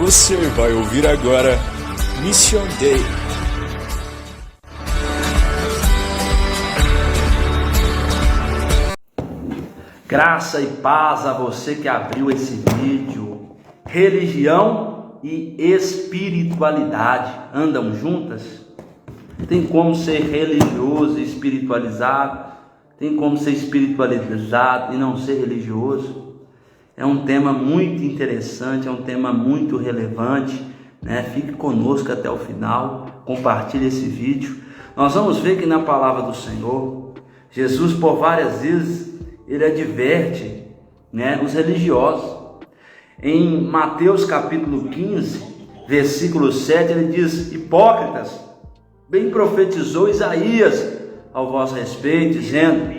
Você vai ouvir agora Mission Day. Graça e paz a você que abriu esse vídeo. Religião e espiritualidade andam juntas? Tem como ser religioso e espiritualizado? Tem como ser espiritualizado e não ser religioso? É um tema muito interessante, é um tema muito relevante, né? Fique conosco até o final, compartilhe esse vídeo. Nós vamos ver que na palavra do Senhor, Jesus por várias vezes, ele adverte, né, os religiosos. Em Mateus capítulo 15, versículo 7, ele diz: hipócritas, bem profetizou Isaías ao vosso respeito, dizendo: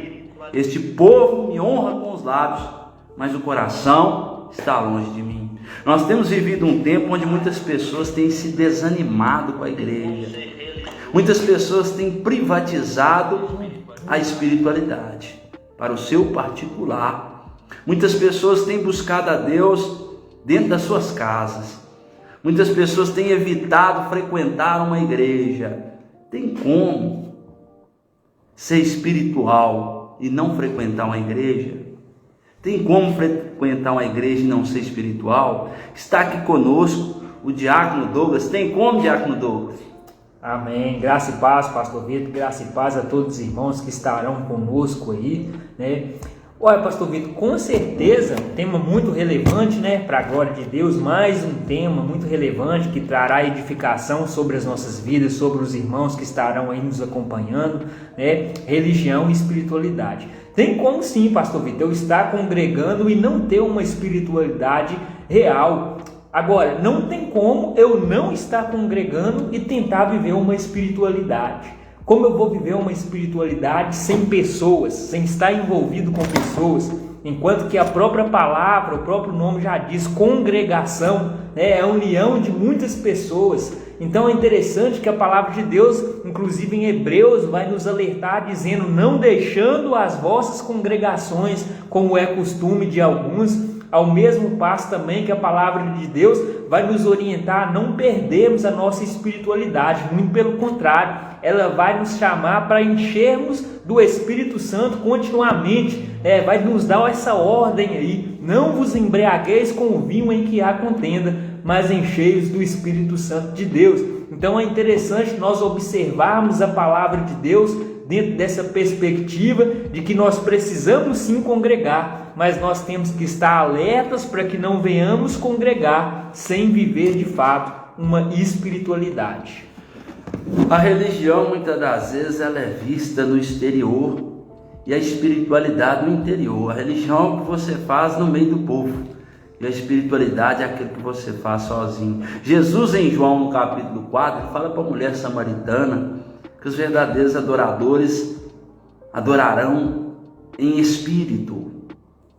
este povo me honra com os lábios, mas o coração está longe de mim. Nós temos vivido um tempo onde muitas pessoas têm se desanimado com a igreja. Muitas pessoas têm privatizado a espiritualidade para o seu particular. Muitas pessoas têm buscado a Deus dentro das suas casas. Muitas pessoas têm evitado frequentar uma igreja. Tem como ser espiritual e não frequentar uma igreja? Tem como frequentar uma igreja e não ser espiritual? Está aqui conosco o Diácono Douglas. Tem como, Diácono Douglas? Amém. Graça e paz, Pastor Vitor. Graça e paz a todos os irmãos que estarão conosco aí, né? Olha, Pastor Vitor, com certeza, um tema muito relevante, né? Para a glória de Deus, mais um tema muito relevante que trará edificação sobre as nossas vidas, sobre os irmãos que estarão aí nos acompanhando, né? Religião e espiritualidade. Tem como sim, Pastor Vitor, eu estar congregando e não ter uma espiritualidade real. Agora, não tem como eu não estar congregando e tentar viver uma espiritualidade. Como eu vou viver uma espiritualidade sem pessoas, sem estar envolvido com pessoas? Enquanto que a própria palavra, o próprio nome já diz, congregação, né? É a união de muitas pessoas. Então é interessante que a palavra de Deus, inclusive em Hebreus, vai nos alertar dizendo: não deixando as vossas congregações, como é costume de alguns. Ao mesmo passo também que a palavra de Deus vai nos orientar a não perdermos a nossa espiritualidade, muito pelo contrário, ela vai nos chamar para enchermos do Espírito Santo continuamente, vai nos dar essa ordem aí: não vos embriagueis com o vinho em que há contenda, mas encheios do Espírito Santo de Deus. Então é interessante nós observarmos a palavra de Deus dentro dessa perspectiva de que nós precisamos sim congregar, mas nós temos que estar alertas para que não venhamos congregar sem viver de fato uma espiritualidade. A religião muitas das vezes ela é vista no exterior e a espiritualidade no interior. A religião é o que você faz no meio do povo e a espiritualidade é aquilo que você faz sozinho. Jesus em João no capítulo 4 ele fala para a mulher samaritana que os verdadeiros adoradores adorarão em espírito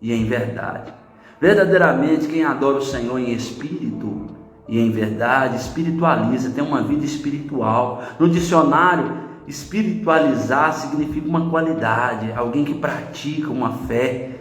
e em verdade. Verdadeiramente quem adora o Senhor em espírito e em verdade espiritualiza, tem uma vida espiritual. No dicionário, espiritualizar significa uma qualidade, alguém que pratica uma fé.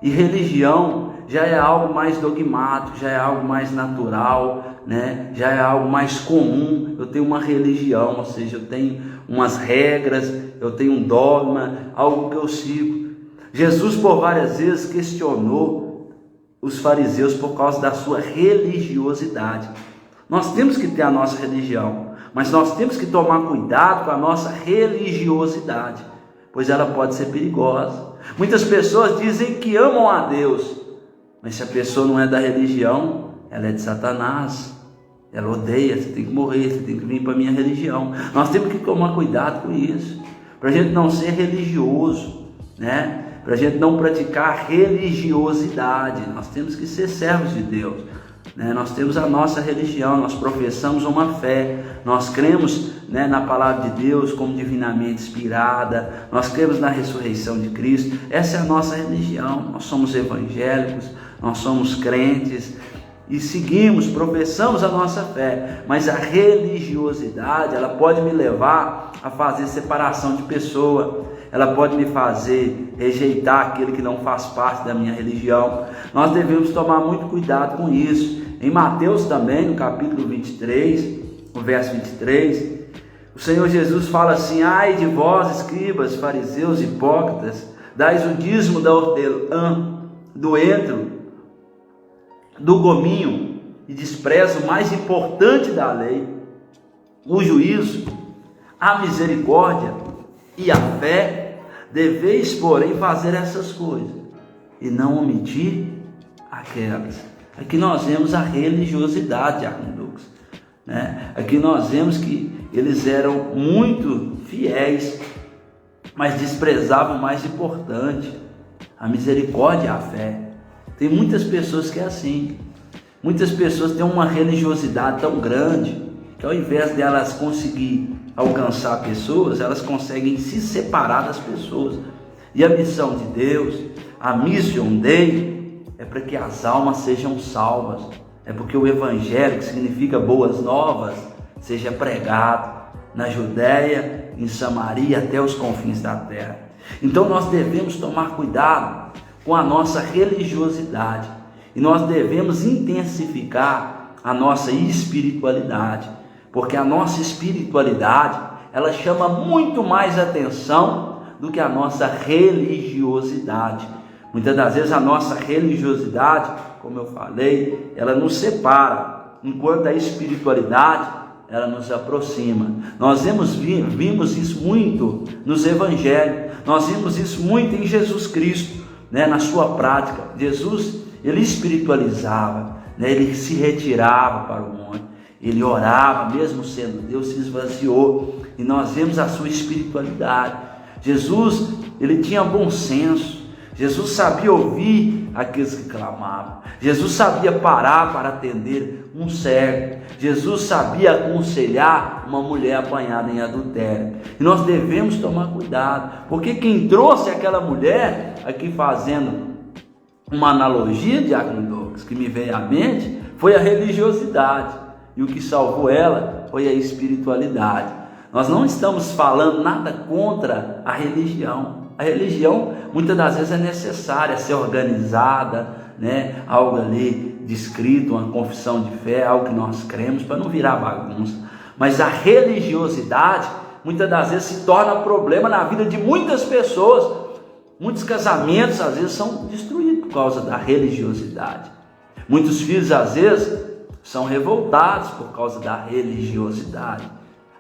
E religião já é algo mais dogmático, já é algo mais natural, né? Já é algo mais comum. Eu tenho uma religião, ou seja, eu tenho umas regras, eu tenho um dogma, algo que eu sigo. Jesus por várias vezes questionou os fariseus por causa da sua religiosidade. Nós temos que ter a nossa religião, mas nós temos que tomar cuidado com a nossa religiosidade, pois ela pode ser perigosa. Muitas pessoas dizem que amam a Deus, mas se a pessoa não é da religião, ela é de Satanás. Ela odeia, você tem que morrer, você tem que vir para a minha religião. Nós temos que tomar cuidado com isso, para a gente não ser religioso, né? Para a gente não praticar religiosidade. Nós temos que ser servos de Deus, né? Nós temos a nossa religião, nós professamos uma fé, nós cremos, né, na palavra de Deus como divinamente inspirada, nós cremos na ressurreição de Cristo. Essa é a nossa religião. Nós somos evangélicos, nós somos crentes e seguimos, professamos a nossa fé, mas a religiosidade ela pode me levar a fazer separação de pessoa. ela pode me fazer rejeitar aquele que não faz parte da minha religião. Nós devemos tomar muito cuidado com isso. Em Mateus também, no capítulo 23, no verso 23, o Senhor Jesus fala assim: ai de vós, escribas, fariseus, hipócritas, dais o dízimo da hortelã, do entro, do gominho, e despreza o mais importante da lei, o juízo, a misericórdia e a fé. Deveis, porém, fazer essas coisas e não omitir aquelas. Aqui nós vemos a religiosidade, Arnoldo, né? Aqui nós vemos que eles eram muito fiéis, mas desprezavam o mais importante, a misericórdia e a fé. Tem muitas pessoas que é assim. Muitas pessoas têm uma religiosidade tão grande que ao invés de elas conseguir alcançar pessoas, elas conseguem se separar das pessoas. E a missão de Deus, a Mission Dei, é para que as almas sejam salvas. É porque o Evangelho, que significa boas novas, seja pregado na Judéia, em Samaria, até os confins da terra. Então nós devemos tomar cuidado com a nossa religiosidade e nós devemos intensificar a nossa espiritualidade, porque a nossa espiritualidade, ela chama muito mais atenção do que a nossa religiosidade. Muitas das vezes a nossa religiosidade, como eu falei, ela nos separa, enquanto a espiritualidade, ela nos aproxima. Nós vimos isso muito nos evangelhos, nós vimos isso muito em Jesus Cristo, né? Na sua prática. Jesus, ele espiritualizava, né? Ele se retirava para o monte, ele orava, mesmo sendo Deus, se esvaziou, e nós vemos a sua espiritualidade. Jesus, ele tinha bom senso, Jesus sabia ouvir aqueles que clamavam, Jesus sabia parar para atender um cego, Jesus sabia aconselhar uma mulher apanhada em adultério. E nós devemos tomar cuidado, porque quem trouxe aquela mulher, aqui fazendo uma analogia de Douglas, que me veio à mente, foi a religiosidade, e o que salvou ela foi a espiritualidade. Nós não estamos falando nada contra a religião. A religião muitas das vezes é necessária ser organizada, né? Algo ali descrito, uma confissão de fé, algo que nós cremos, para não virar bagunça. Mas a religiosidade muitas das vezes se torna problema na vida de muitas pessoas. Muitos casamentos às vezes são destruídos por causa da religiosidade. Muitos filhos às vezes são revoltados por causa da religiosidade.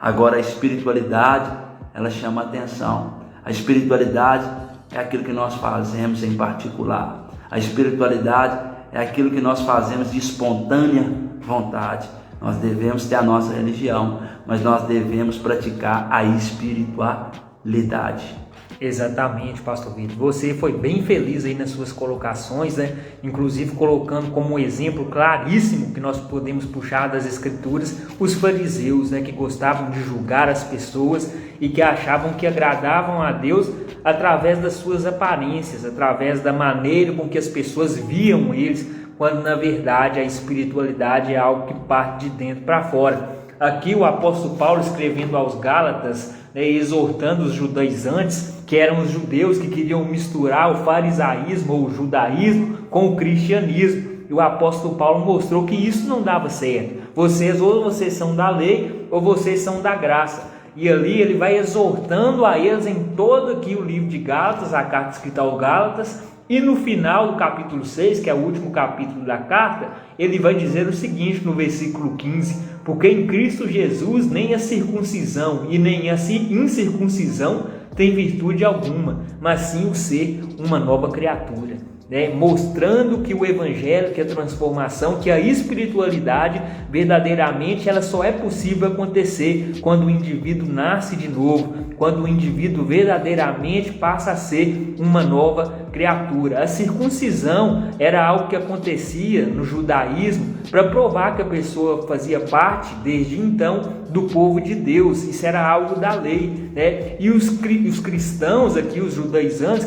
Agora a espiritualidade, ela chama atenção. A espiritualidade é aquilo que nós fazemos em particular. A espiritualidade é aquilo que nós fazemos de espontânea vontade. Nós devemos ter a nossa religião, mas nós devemos praticar a espiritualidade. Exatamente, pastor Vitor. Você foi bem feliz aí nas suas colocações, né? Inclusive colocando como um exemplo claríssimo que nós podemos puxar das escrituras os fariseus, né? Que gostavam de julgar as pessoas e que achavam que agradavam a Deus através das suas aparências, através da maneira com que as pessoas viam eles, quando na verdade a espiritualidade é algo que parte de dentro para fora. Aqui o apóstolo Paulo, escrevendo aos Gálatas, né, exortando os judaizantes, que eram os judeus que queriam misturar o farisaísmo ou o judaísmo com o cristianismo. E o apóstolo Paulo mostrou que isso não dava certo. Ou vocês são da lei, ou vocês são da graça. E ali ele vai exortando a eles em todo aqui o livro de Gálatas, a carta escrita aos Gálatas. E no final do capítulo 6, que é o último capítulo da carta, ele vai dizer o seguinte no versículo 15: porque em Cristo Jesus nem a circuncisão e nem a incircuncisão tem virtude alguma, mas sim o ser uma nova criatura, né? Mostrando que o evangelho, que a transformação, que a espiritualidade verdadeiramente ela só é possível acontecer quando o indivíduo nasce de novo, quando o indivíduo verdadeiramente passa a ser uma nova criatura. A circuncisão era algo que acontecia no judaísmo para provar que a pessoa fazia parte desde então do povo de Deus. Isso era algo da lei, né? E os cristãos aqui, os judaizantes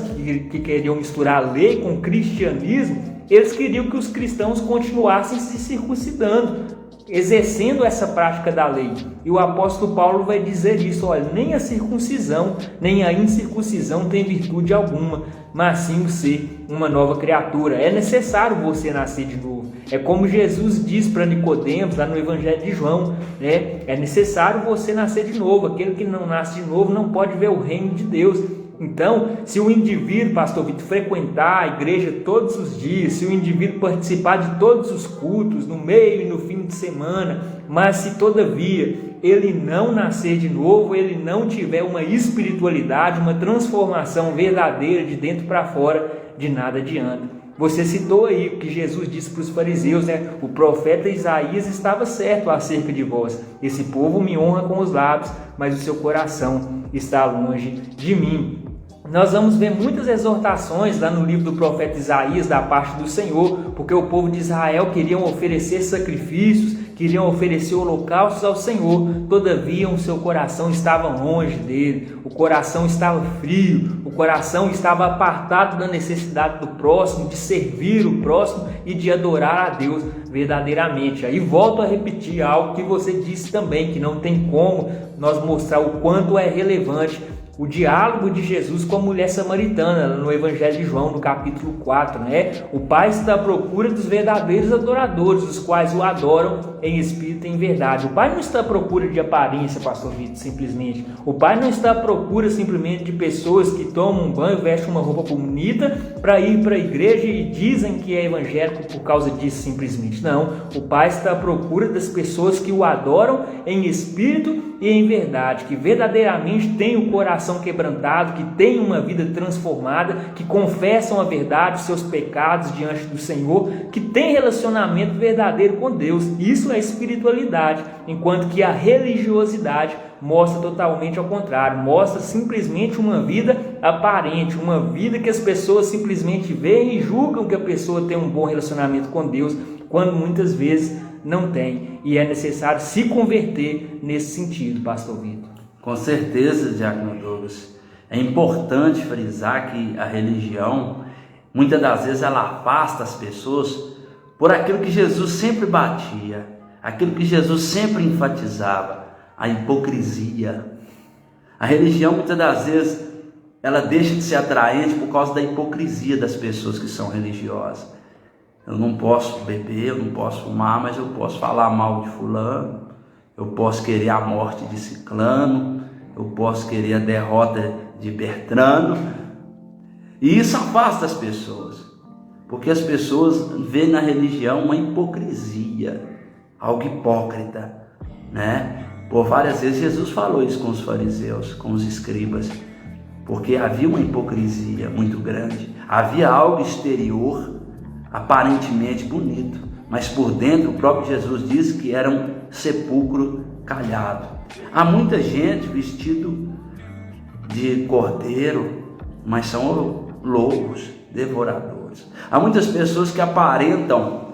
que queriam misturar a lei com o cristianismo, eles queriam que os cristãos continuassem se circuncidando. exercendo essa prática da lei. E o apóstolo Paulo vai dizer isso: olha, nem a circuncisão, nem a incircuncisão tem virtude alguma, mas sim o ser uma nova criatura. É necessário você nascer de novo. É como Jesus diz para Nicodemos lá no Evangelho de João, né? É necessário você nascer de novo. Aquele que não nasce de novo não pode ver o reino de Deus. Então, se o indivíduo, pastor Vitor, frequentar a igreja todos os dias, se o indivíduo participar de todos os cultos, no meio e no fim de semana, mas se todavia ele não nascer de novo, ele não tiver uma espiritualidade, uma transformação verdadeira de dentro para fora, de nada adianta. Você citou aí o que Jesus disse para os fariseus, né? O profeta Isaías estava certo acerca de vós. Esse povo me honra com os lábios, mas o seu coração está longe de mim. Nós vamos ver muitas exortações lá no livro do profeta Isaías da parte do Senhor, porque o povo de Israel queriam oferecer sacrifícios, queriam oferecer holocaustos ao Senhor, todavia o seu coração estava longe dele, o coração estava frio, o coração estava apartado da necessidade do próximo, de servir o próximo e de adorar a Deus verdadeiramente. Aí volto a repetir algo que você disse também, que não tem como nós mostrar o quanto é relevante o diálogo de Jesus com a mulher samaritana, no Evangelho de João, no capítulo 4, né? O Pai está à procura dos verdadeiros adoradores, os quais o adoram em espírito e em verdade. O Pai não está à procura de aparência, pastor Vitor, simplesmente. O Pai não está à procura simplesmente de pessoas que tomam um banho, vestem uma roupa bonita para ir para a igreja e dizem que é evangélico por causa disso simplesmente. Não, o Pai está à procura das pessoas que o adoram em espírito e em verdade, que verdadeiramente têm o coração quebrantado, que têm uma vida transformada, que confessam a verdade, os seus pecados diante do Senhor, que têm relacionamento verdadeiro com Deus. Isso é espiritualidade, enquanto que a religiosidade mostra totalmente ao contrário, mostra simplesmente uma vida aparente, uma vida que as pessoas simplesmente veem e julgam que a pessoa tem um bom relacionamento com Deus, quando muitas vezes não tem, e é necessário se converter nesse sentido, pastor Vitor. Com certeza, Diácono Douglas. É importante frisar que a religião, muitas das vezes, ela afasta as pessoas por aquilo que Jesus sempre batia, aquilo que Jesus sempre enfatizava, a hipocrisia. A religião, muitas das vezes, ela deixa de ser atraente por causa da hipocrisia das pessoas que são religiosas. Eu não posso beber, eu não posso fumar, mas eu posso falar mal de fulano, eu posso querer a morte de ciclano, eu posso querer a derrota de Bertrano. E isso afasta as pessoas, porque as pessoas veem na religião uma hipocrisia, algo hipócrita, né? Por várias vezes Jesus falou isso com os fariseus, com os escribas, porque havia uma hipocrisia muito grande, havia algo exterior, aparentemente bonito, mas por dentro o próprio Jesus diz que era um sepulcro calhado. Há muita gente vestido de cordeiro, mas são lobos, devoradores. Há muitas pessoas que aparentam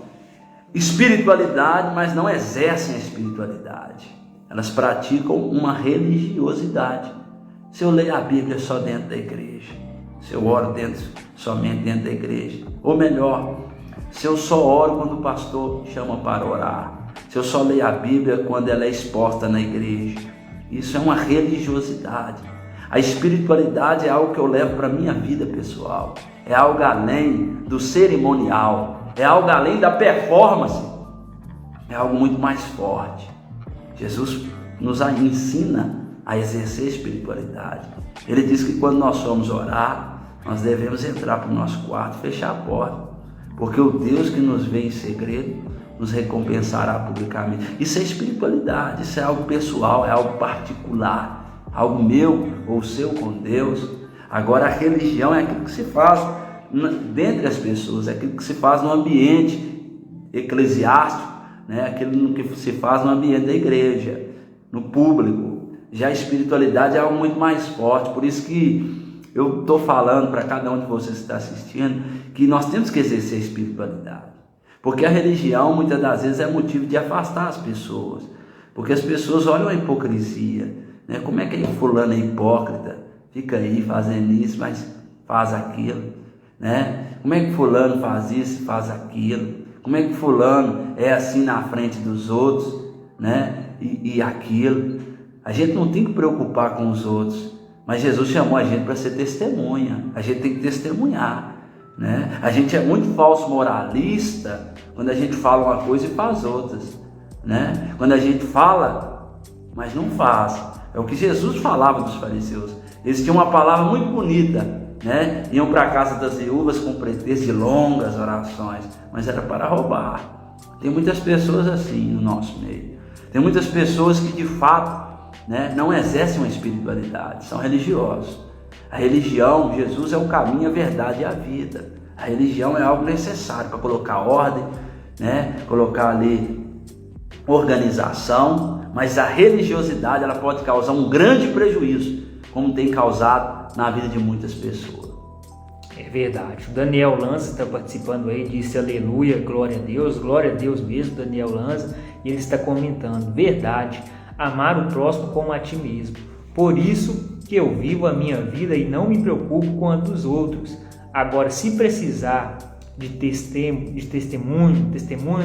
espiritualidade, mas não exercem a espiritualidade. Elas praticam uma religiosidade. Se eu leio a Bíblia só dentro da igreja, se eu oro somente dentro da igreja, ou melhor, se eu só oro quando o pastor chama para orar, se eu só leio a Bíblia quando ela é exposta na igreja, isso é uma religiosidade. A espiritualidade é algo que eu levo para a minha vida pessoal, é algo além do cerimonial, é algo além da performance, é algo muito mais forte. Jesus nos ensina a exercer a espiritualidade. Ele diz que quando nós formos orar, nós devemos entrar para o nosso quarto e fechar a porta, porque o Deus que nos vê em segredo nos recompensará publicamente. Isso é espiritualidade, isso é algo pessoal, é algo particular, algo meu ou seu com Deus. Agora, a religião é aquilo que se faz dentre as pessoas, é aquilo que se faz no ambiente eclesiástico, né? Aquilo que se faz no ambiente da igreja, no público. Já a espiritualidade é algo muito mais forte, por isso que eu estou falando para cada um de vocês que está assistindo, que nós temos que exercer a espiritualidade, porque a religião muitas das vezes é motivo de afastar as pessoas, porque as pessoas olham a hipocrisia, né? Como é que fulano é hipócrita, fica aí fazendo isso, mas faz aquilo, né? Como é que fulano faz isso, faz aquilo, como é que fulano é assim na frente dos outros, né? E aquilo. A gente não tem que preocupar com os outros, mas Jesus chamou a gente para ser testemunha. A gente tem que testemunhar, né? A gente é muito falso moralista quando a gente fala uma coisa e faz outras, né? Quando a gente fala, mas não faz. É o que Jesus falava dos fariseus. Eles tinham uma palavra muito bonita, né? Iam para a casa das viúvas com pretexto de longas orações, mas era para roubar. Tem muitas pessoas assim no nosso meio. Tem muitas pessoas que de fato, né, não exercem uma espiritualidade, são religiosos. A religião, Jesus é o caminho, a verdade e a vida. A religião é algo necessário para colocar ordem, né? Colocar ali organização, mas a religiosidade ela pode causar um grande prejuízo, como tem causado na vida de muitas pessoas. É verdade. O Daniel Lanza está participando aí, disse aleluia, glória a Deus mesmo, Daniel Lanza, e ele está comentando, verdade, amar o próximo como a ti mesmo. Por isso que eu vivo a minha vida e não me preocupo com a dos outros. Agora, se precisar de testemunho,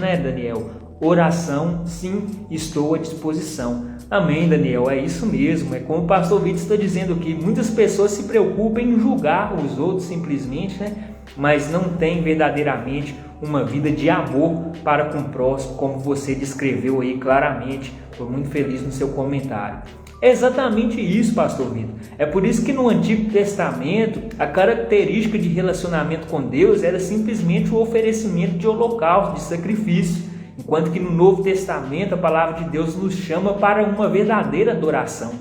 né, Daniel? Oração, sim, estou à disposição. Amém, Daniel, é isso mesmo. É como o pastor Vitor está dizendo aqui. Muitas pessoas se preocupam em julgar os outros simplesmente, né? Mas não tem verdadeiramente uma vida de amor para com o próximo, como você descreveu aí claramente. Estou muito feliz no seu comentário. É exatamente isso, pastor Vitor. É por isso que no Antigo Testamento a característica de relacionamento com Deus era simplesmente o oferecimento de holocausto, de sacrifício. Enquanto que no Novo Testamento a palavra de Deus nos chama para uma verdadeira adoração,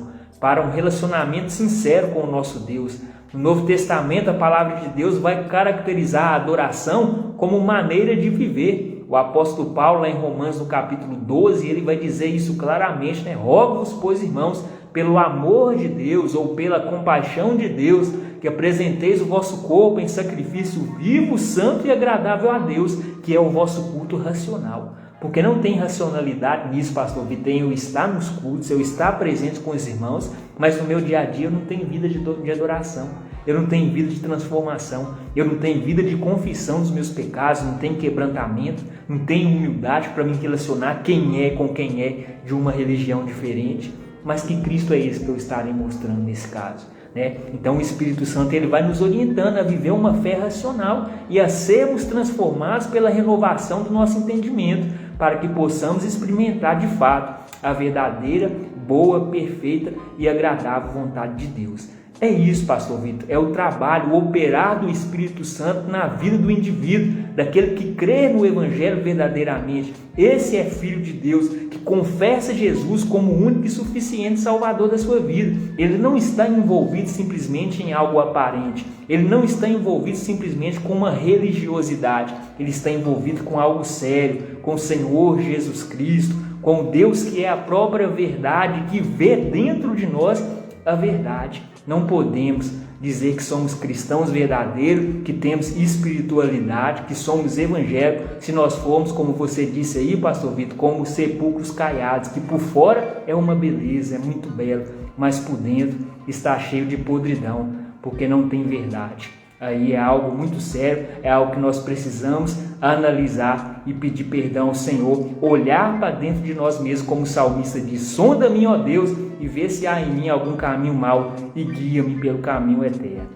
para um relacionamento sincero com o nosso Deus. No Novo Testamento a palavra de Deus vai caracterizar a adoração como maneira de viver. O apóstolo Paulo, lá em Romanos, no capítulo 12, ele vai dizer isso claramente, né? Rogo-vos, pois, irmãos, pelo amor de Deus ou pela compaixão de Deus, que apresenteis o vosso corpo em sacrifício vivo, santo e agradável a Deus, que é o vosso culto racional. Porque não tem racionalidade nisso, pastor Vitor. Eu estar nos cultos, eu estar presente com os irmãos, mas no meu dia a dia eu não tenho vida de adoração, eu não tenho vida de transformação, eu não tenho vida de confissão dos meus pecados, não tenho quebrantamento, não tenho humildade para me relacionar quem é com quem é de uma religião diferente, mas que Cristo é esse que eu estarei mostrando nesse caso. Né? Então o Espírito Santo ele vai nos orientando a viver uma fé racional e a sermos transformados pela renovação do nosso entendimento, para que possamos experimentar de fato a verdadeira, boa, perfeita e agradável vontade de Deus. É isso, pastor Vitor, é o trabalho, o operar do Espírito Santo na vida do indivíduo, daquele que crê no Evangelho verdadeiramente. Esse é filho de Deus, que confessa Jesus como o único e suficiente Salvador da sua vida. Ele não está envolvido simplesmente em algo aparente, ele não está envolvido simplesmente com uma religiosidade, ele está envolvido com algo sério, com o Senhor Jesus Cristo, com o Deus que é a própria verdade, que vê dentro de nós a verdade. Não podemos dizer que somos cristãos verdadeiros, que temos espiritualidade, que somos evangélicos, se nós formos, como você disse aí, pastor Vitor, como sepulcros caiados, que por fora é uma beleza, é muito belo, mas por dentro está cheio de podridão, porque não tem verdade. Aí é algo muito sério, é algo que nós precisamos analisar e pedir perdão ao Senhor, olhar para dentro de nós mesmos, como o salmista diz: sonda-me, ó Deus, e vê se há em mim algum caminho mau e guia-me pelo caminho eterno.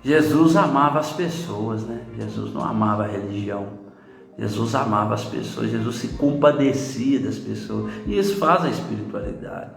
Jesus amava as pessoas, né? Jesus não amava a religião. Jesus amava as pessoas, Jesus se compadecia das pessoas, e isso faz a espiritualidade.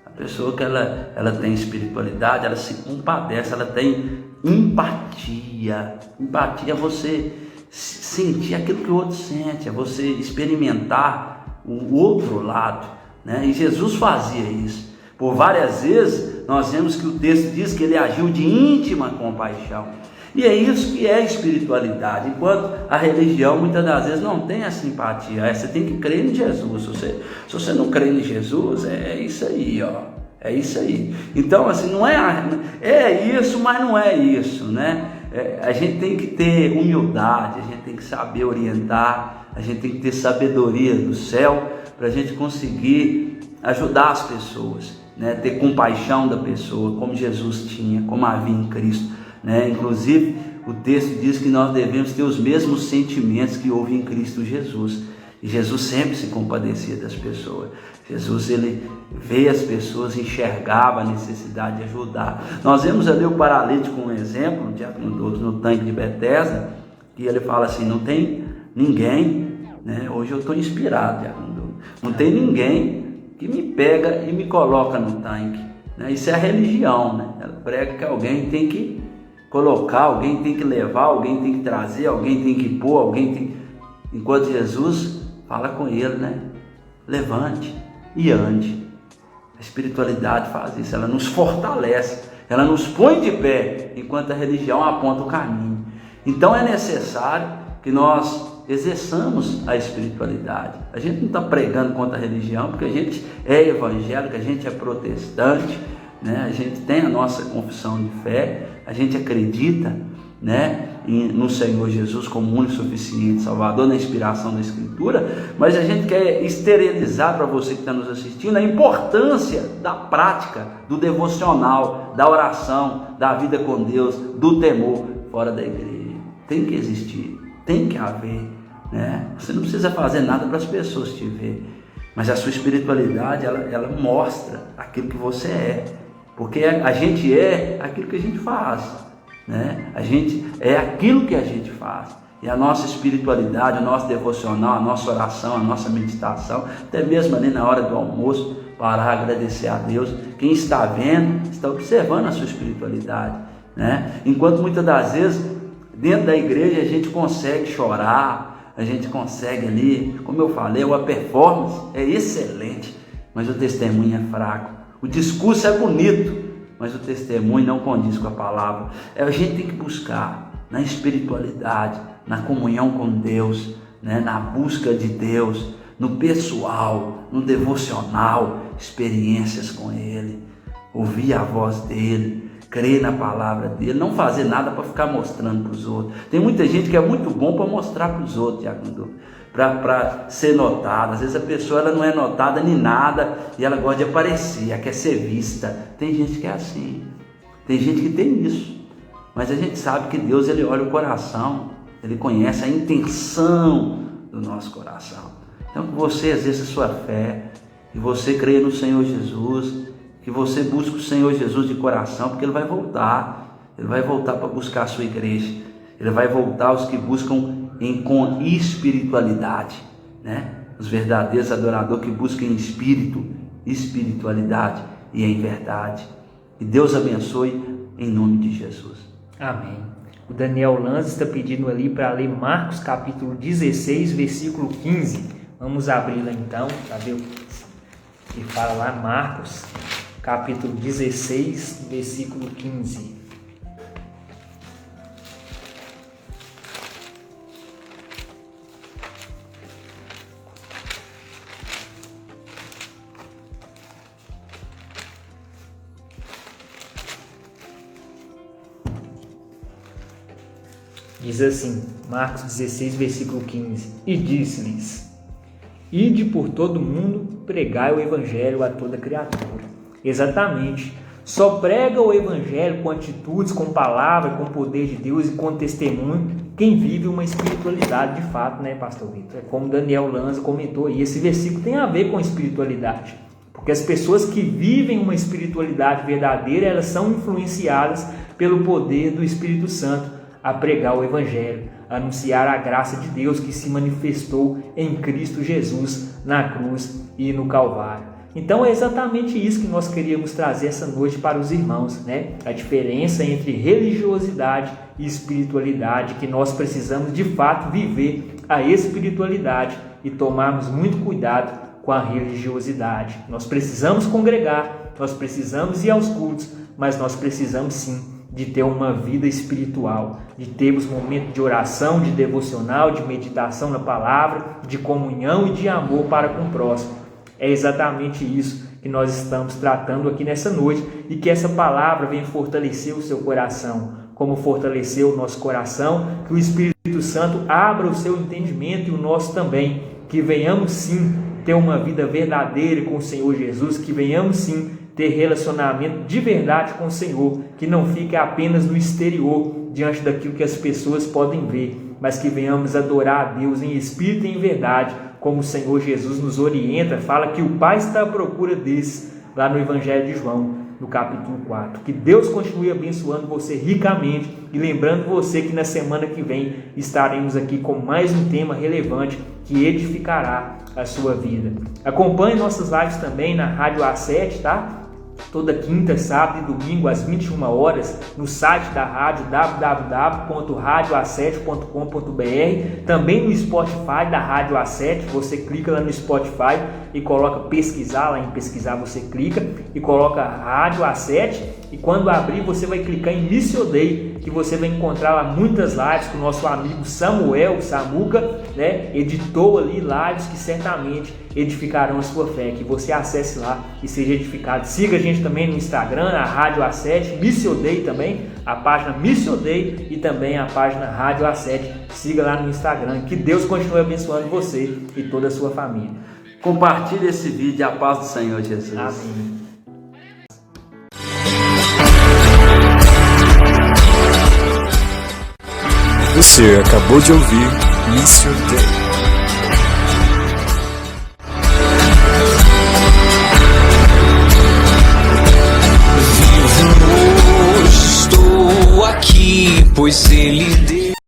A pessoa que ela tem espiritualidade, ela se compadece, ela tem empatia. Empatia é você sentir aquilo que o outro sente, é você experimentar o outro lado, né? E Jesus fazia isso. Por várias vezes nós vemos que o texto diz que ele agiu de íntima compaixão. E é isso que é espiritualidade. Enquanto a religião muitas das vezes não tem a simpatia, você tem que crer em Jesus. Se você não crê em Jesus, é isso aí, ó. É isso aí. Então, assim, não é isso, mas não é isso, né? A gente tem que ter humildade, a gente tem que saber orientar, a gente tem que ter sabedoria do céu para a gente conseguir ajudar as pessoas, né? Ter compaixão da pessoa, como Jesus tinha, como havia em Cristo, né? Inclusive, o texto diz que nós devemos ter os mesmos sentimentos que houve em Cristo Jesus. E Jesus sempre se compadecia das pessoas. Jesus, ele vê as pessoas, enxergava a necessidade de ajudar. Nós vemos ali o paralítico, um exemplo, no tanque de Betesda, que ele fala assim, não tem ninguém, né? Hoje eu estou inspirado, não tem ninguém que me pega e me coloca no tanque, né? Isso é a religião, né? Ela prega que alguém tem que colocar, alguém tem que levar, alguém tem que trazer, alguém tem que pôr, alguém tem... Enquanto Jesus fala com ele, né? Levante e ande. A espiritualidade faz isso, ela nos fortalece, ela nos põe de pé, enquanto a religião aponta o caminho. Então é necessário que nós exerçamos a espiritualidade. A gente não está pregando contra a religião, porque a gente é evangélico, a gente é protestante, né? A gente tem a nossa confissão de fé, a gente acredita, né, no Senhor Jesus como único, suficiente Salvador, na inspiração da Escritura, mas a gente quer esterilizar para você que está nos assistindo a importância da prática, do devocional, da oração, da vida com Deus, do temor fora da igreja. Tem que existir, tem que haver, né? Você não precisa fazer nada para as pessoas te ver, mas a sua espiritualidade, ela mostra aquilo que você é, porque a gente é aquilo que a gente faz, né? A gente é aquilo que a gente faz, e a nossa espiritualidade, o nosso devocional, a nossa oração, a nossa meditação, até mesmo ali na hora do almoço, parar, agradecer a Deus. Quem está vendo, está observando a sua espiritualidade, né? Enquanto muitas das vezes dentro da igreja a gente consegue chorar, a gente consegue ali, como eu falei, a performance é excelente, mas o testemunho é fraco. O discurso é bonito, mas o testemunho não condiz com a palavra. A gente tem que buscar na espiritualidade, na comunhão com Deus, né? Na busca de Deus, no pessoal, no devocional, experiências com Ele, ouvir a voz dEle, crer na palavra dEle, não fazer nada para ficar mostrando para os outros. Tem muita gente que é muito bom para mostrar para os outros, para ser notada. Às vezes a pessoa ela não é notada nem nada e ela gosta de aparecer, ela quer ser vista. Tem gente que é assim, tem gente que tem isso, mas a gente sabe que Deus, ele olha o coração, ele conhece a intenção do nosso coração. Então que você exerça a sua fé, que você creia no Senhor Jesus, que você busque o Senhor Jesus de coração, porque ele vai voltar para buscar a sua igreja, ele vai voltar os que buscam com espiritualidade, né? Os verdadeiros adoradores que buscam em espírito, espiritualidade e em verdade. E Deus abençoe em nome de Jesus. Amém. O Daniel Lanz está pedindo ali para ler Marcos capítulo 16, versículo 15. Vamos abrir lá então, para ver o que fala lá, Marcos capítulo 16, versículo 15. Diz assim, Marcos 16, versículo 15: E disse-lhes: Ide por todo mundo, pregai o evangelho a toda criatura. Exatamente. Só prega o evangelho com atitudes, com palavra, com poder de Deus e com testemunho quem vive uma espiritualidade de fato, né, pastor Vitor? É como Daniel Lanza comentou aí, esse versículo tem a ver com espiritualidade. Porque as pessoas que vivem uma espiritualidade verdadeira, elas são influenciadas pelo poder do Espírito Santo a pregar o evangelho, a anunciar a graça de Deus que se manifestou em Cristo Jesus na cruz e no Calvário. Então é exatamente isso que nós queríamos trazer essa noite para os irmãos, né? A diferença entre religiosidade e espiritualidade, que nós precisamos de fato viver a espiritualidade e tomarmos muito cuidado com a religiosidade. Nós precisamos congregar, nós precisamos ir aos cultos, mas nós precisamos sim de ter uma vida espiritual, de termos momentos de oração, de devocional, de meditação na palavra, de comunhão e de amor para com o próximo. É exatamente isso que nós estamos tratando aqui nessa noite, e que essa palavra venha fortalecer o seu coração, como fortaleceu o nosso coração, que o Espírito Santo abra o seu entendimento e o nosso também, que venhamos sim ter uma vida verdadeira com o Senhor Jesus, que venhamos sim ter relacionamento de verdade com o Senhor, que não fique apenas no exterior, diante daquilo que as pessoas podem ver, mas que venhamos adorar a Deus em espírito e em verdade, como o Senhor Jesus nos orienta, fala que o Pai está à procura desses, lá no Evangelho de João, no capítulo 4. Que Deus continue abençoando você ricamente e lembrando você que na semana que vem estaremos aqui com mais um tema relevante que edificará a sua vida. Acompanhe nossas lives também na Rádio A7, tá? Toda quinta, sábado e domingo às 21 horas no site da rádio www.radioa7.com.br, também no Spotify da Rádio A7. Você clica lá no Spotify e coloca pesquisar, lá em pesquisar você clica e coloca Rádio A7, e quando abrir você vai clicar em Mission Day, que você vai encontrar lá muitas lives que o nosso amigo Samuel Samuca, né, editou ali lives que certamente edificarão a sua fé. Que você acesse lá e seja edificado. Siga a gente também no Instagram, a Rádio A7, Mission Day também, a página Mission Day e também a página Rádio A7. Siga lá no Instagram. Que Deus continue abençoando você e toda a sua família. Compartilhe esse vídeo, a paz do Senhor Jesus. Amém. Você acabou de ouvir Mission Day. Vivo hoje, estou aqui, pois Ele deu.